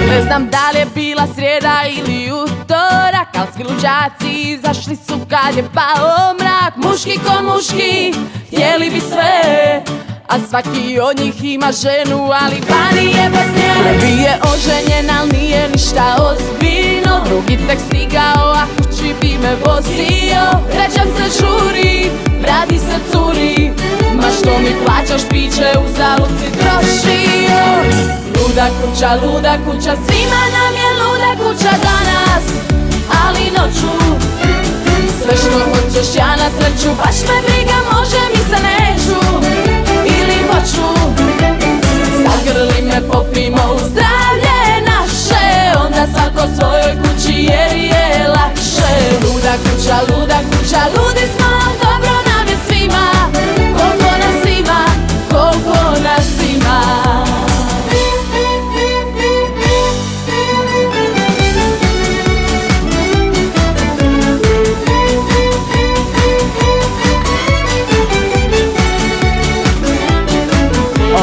Ne znam da li je bila srijeda ili utorak, al svi luđaci izašli su kad je pao mrak. Muški ko muški, htjeli bi sve, a svaki od njih ima ženu, ali vani je bez nje. Prvi je oženjen, al nije ništa ozbiljno. Drugi tek stigao, a kući bi me vozio. Trećem se žuri, radi se curi, ma što mi plaćaš piće, uzalud si trošio. Luda kuća, svima nam je luda kuća danas, ali noću sve što hoćeš ja na sreću, baš me briga, može mi se neću ili hoću. Zagrli me, popimo u zdravlje naše, onda svako svojoj kući jer je lakše. Luda kuća, ludi smo, dobro nam je svima, koliko nas ima, koliko nas ima.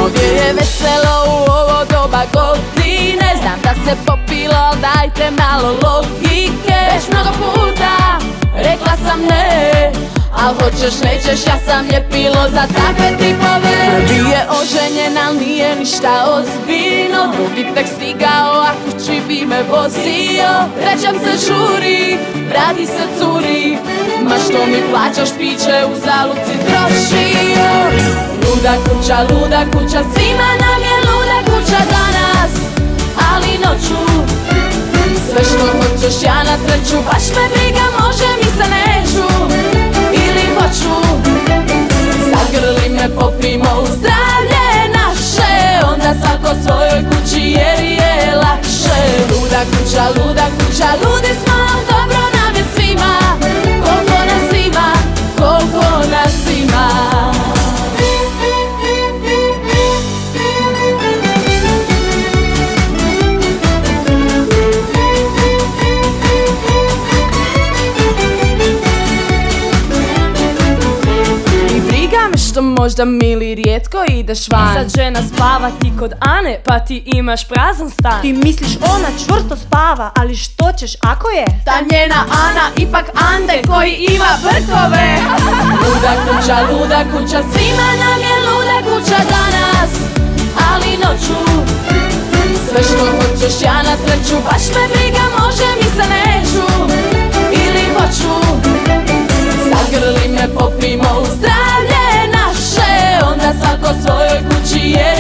Ovdje je veselo u ovo doba godine, znam da se popilo, al dajte malo logike. Već mnogo puta rekla sam ne, al hoćeš nećeš, ja sam ljepilo za takve tipove. Prvi je oženjen, al nije ništa ozbiljno. Drugi tek stigao, a kući bi me vozio. Trećem se žuri, vrati se curi, ma što mi plaćaš piće, uzalud si trošio. Luda kuća, svima nam je luda kuća danas, ali noću sve što hoćeš ja na sreću, baš me briga, može mi se neću ili hoću. Zagrli me, popimo u zdravlje naše, onda svako svojoj kući jer je lakše. Luda kuća, ludi smo, dobro nam je svima, koliko nas ima, koliko nas ima. Što možda mili rijetko ideš van. Sad žena spava ti kod Ane, pa ti imaš prazan stan. Ti misliš ona čvrsto spava, ali što ćeš ako je ta njena Ana ipak Ande koji ima brkove. Luda kuća, svima nam je luda kuća danas, ali noću sve što hoćeš ja na sreću, baš me briga, može mi se neću ili hoću. Zagrli me, popimo u zdravlje naše, onda svako svojoj kući je